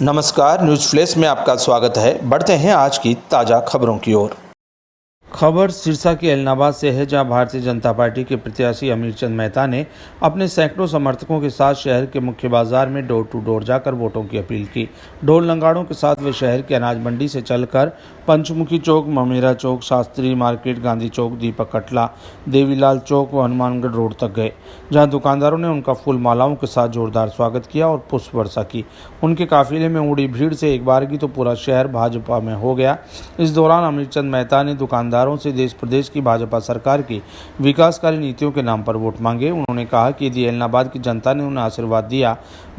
नमस्कार, news flash में आपका स्वागत है। बढ़ते हैं आज की ताज़ा खबरों की ओर। खबर सिरसा के एलनाबाद से है, जहां भारतीय जनता पार्टी के प्रत्याशी अमीरचंद मेहता ने अपने सैकड़ों समर्थकों के साथ शहर के मुख्य बाजार में डोर टू डोर जाकर वोटों की अपील की। ढोल नगाड़ों के साथ वे शहर के अनाज मंडी से चलकर पंचमुखी चौक, ममेरा चौक, शास्त्री मार्केट, गांधी चौक, दीपक कटला, देवीलाल चौक व हनुमानगढ़ रोड तक गए, जहां दुकानदारों ने उनका फूल मालाओं के साथ जोरदार स्वागत किया और पुष्प वर्षा की। उनके काफिले में उमड़ी भीड़ से एक बार की तो पूरा शहर भाजपा में हो गया। इस दौरान अमीरचंद मेहता ने दुकानदारों से देश प्रदेश की भाजपा सरकार की विकासकारी नीतियों के नाम पर वोट मांगे। उन्होंने कहा कि यदि एलनाबाद की जनता ने उन्हें आशीर्वाद दिया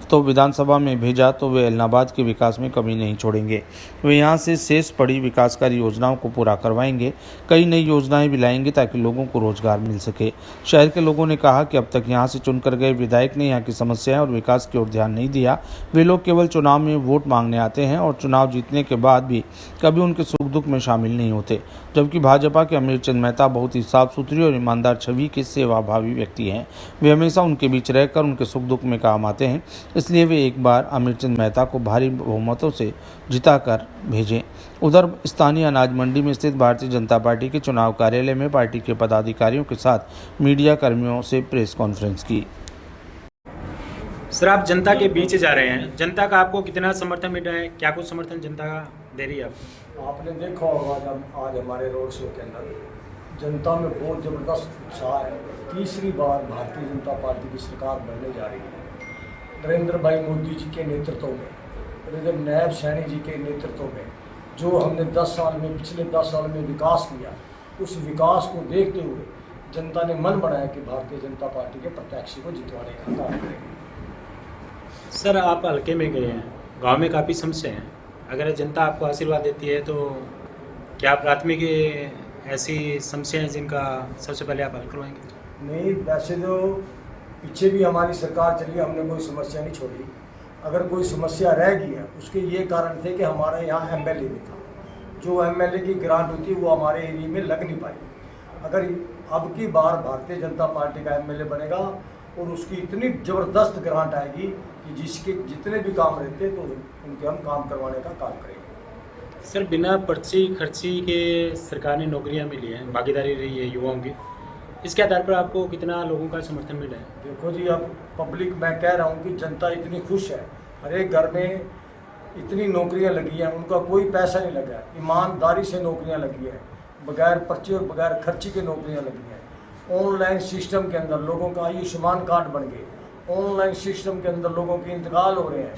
तो विधानसभा में भेजा तो वे एलनाबाद के विकास में कमी नहीं छोड़ेंगे। वे यहां से शेष पड़ी विकासकारी योजनाओं को पूरा करवाएंगे, कई नई योजनाएं भी लाएंगे ताकि लोगों को रोजगार मिल सके। शहर के लोगों ने कहा कि अब तक यहां से चुनकर गए विधायक ने यहां की समस्याएं और विकास की ओर ध्यान नहीं दिया। वे लोग केवल चुनाव में वोट मांगने आते हैं और चुनाव जीतने के बाद भी कभी उनके सुख दुख में शामिल नहीं होते। जबकि भाजपा के अमीरचंद मेहता बहुत ही साफ सुथरी और ईमानदार छवि के सेवाभावी व्यक्ति हैं। वे हमेशा उनके बीच रहकर उनके सुख दुख में काम आते हैं, इसलिए वे एक बार अमीरचंद मेहता को भारी बहुमतों से जिताकर भेजें। उधर स्थानीय अनाज मंडी में स्थित भारतीय जनता पार्टी के चुनाव कार्यालय में पार्टी के पदाधिकारियों के साथ मीडिया कर्मियों से प्रेस कॉन्फ्रेंस की। सर, आप जनता के बीच जा रहे हैं, जनता का आपको कितना समर्थन मिल रहा है? क्या कुछ समर्थन जनता का दे रही है आपको? आपने देखा होगा जब आज हमारे रोड शो के अंदर जनता में बहुत ज़बरदस्त उत्साह है। तीसरी बार भारतीय जनता पार्टी की सरकार बनने जा रही है। नरेंद्र भाई मोदी जी के नेतृत्व में, नायब सैनी जी के नेतृत्व में जो हमने 10 साल में, पिछले 10 साल में विकास किया, उस विकास को देखते हुए जनता ने मन बनाया कि भारतीय जनता पार्टी के प्रत्याशी को जितवाने का काम करेंगे। सर, आप हल्के में गए हैं, गांव में काफ़ी समस्या हैं। अगर जनता आपको आशीर्वाद देती है तो क्या प्राथमिक ऐसी समस्याएं जिनका सबसे पहले आप हल करवाएंगे? नहीं, वैसे तो पीछे भी हमारी सरकार चली, हमने कोई समस्या नहीं छोड़ी। अगर कोई समस्या रह गई है उसके ये कारण थे कि हमारे यहाँ एमएलए नहीं था। जो एमएलए की ग्रांट होती है वो हमारे एरिया में लग नहीं पाई। अगर अब की बार भारतीय जनता पार्टी का एमएलए बनेगा और उसकी इतनी ज़बरदस्त ग्रांट आएगी कि जिसके जितने भी काम रहते तो उनके हम काम करवाने का काम करेंगे। सर, बिना पर्ची खर्ची के सरकार ने नौकरियां मिली हैं, भागीदारी रही है युवाओं की, इसके आधार पर आपको कितना लोगों का समर्थन मिला है? देखो जी, अब पब्लिक, मैं कह रहा हूँ कि जनता इतनी खुश है, हर एक घर में इतनी नौकरियां लगी हैं, उनका कोई पैसा नहीं लगा, ईमानदारी से नौकरियां लगी है, बगैर पर्ची और बगैर खर्ची के नौकरियां लगी हैं। ऑनलाइन सिस्टम के अंदर लोगों का आयुष्मान कार्ड बन गए, ऑनलाइन सिस्टम के अंदर लोगों के इंतकाल हो रहे हैं,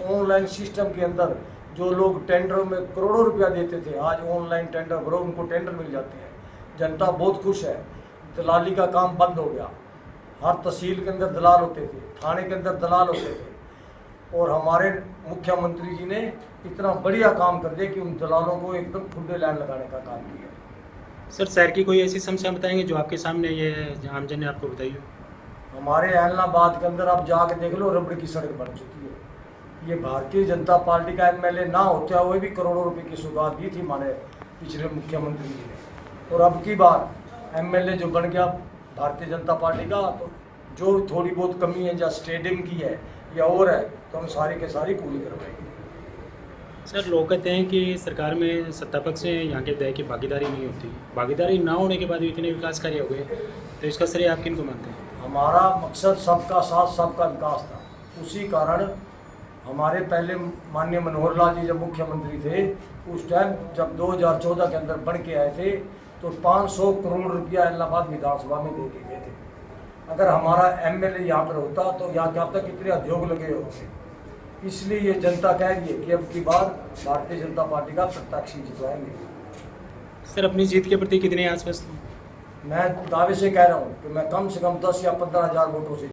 ऑनलाइन सिस्टम के अंदर जो लोग टेंडरों में करोड़ों रुपया देते थे, आज ऑनलाइन टेंडर भरो, उनको टेंडर मिल जाते हैं। जनता बहुत खुश है। दलाली का काम बंद हो गया। हर तहसील के अंदर दलाल होते थे, थाने के अंदर दलाल होते थे, और हमारे मुख्यमंत्री जी ने इतना बढ़िया काम कर दिया कि उन दलालों को एकदम ठुड्डे लाइन लगाने का काम किया। सर, शहर की कोई ऐसी समस्या बताएंगे जो आपके सामने ये आमजन ने आपको बताई हो? हमारे एलनाबाद के अंदर आप जाके देख लो, रबड़ की सड़क बन चुकी है। ये भारतीय जनता पार्टी का एमएलए ना होते हुए भी करोड़ों रुपए की सौगात दी थी हमारे पिछले मुख्यमंत्री जी ने, और अब की बार एमएलए जो बन गया भारतीय जनता पार्टी का, तो जो थोड़ी बहुत कमी है या स्टेडियम की है या और है तो हम सारी के सारी पूरी करवाएंगे। सर, लोग कहते हैं कि सरकार में सत्ता पक्ष से यहाँ के विधायक की भागीदारी नहीं होती, भागीदारी ना होने के बाद भी इतने विकास कार्य हो गए, तो इसका श्रेय आप किन को मानते हैं? हमारा मकसद सबका साथ सबका विकास था। उसी कारण हमारे पहले माननीय मनोहर लाल जी जब मुख्यमंत्री थे, उस टाइम जब 2014 के अंदर बन के आए थे तो 500 करोड़ रुपया इलाहाबाद विधानसभा में दे के गए थे। अगर हमारा एमएलए यहाँ पर होता तो यहाँ क्या तक कितने उद्योग लगे होते। इसलिए ये जनता कह रही है कि अब की बार भारतीय जनता पार्टी का प्रत्याशी जितवाएंगे। सर, अपनी जीत के प्रति कितने आश्वस्त हैं? मैं दावे से कह रहा हूँ कि मैं कम से कम 10 या 15 हज़ार वोटों से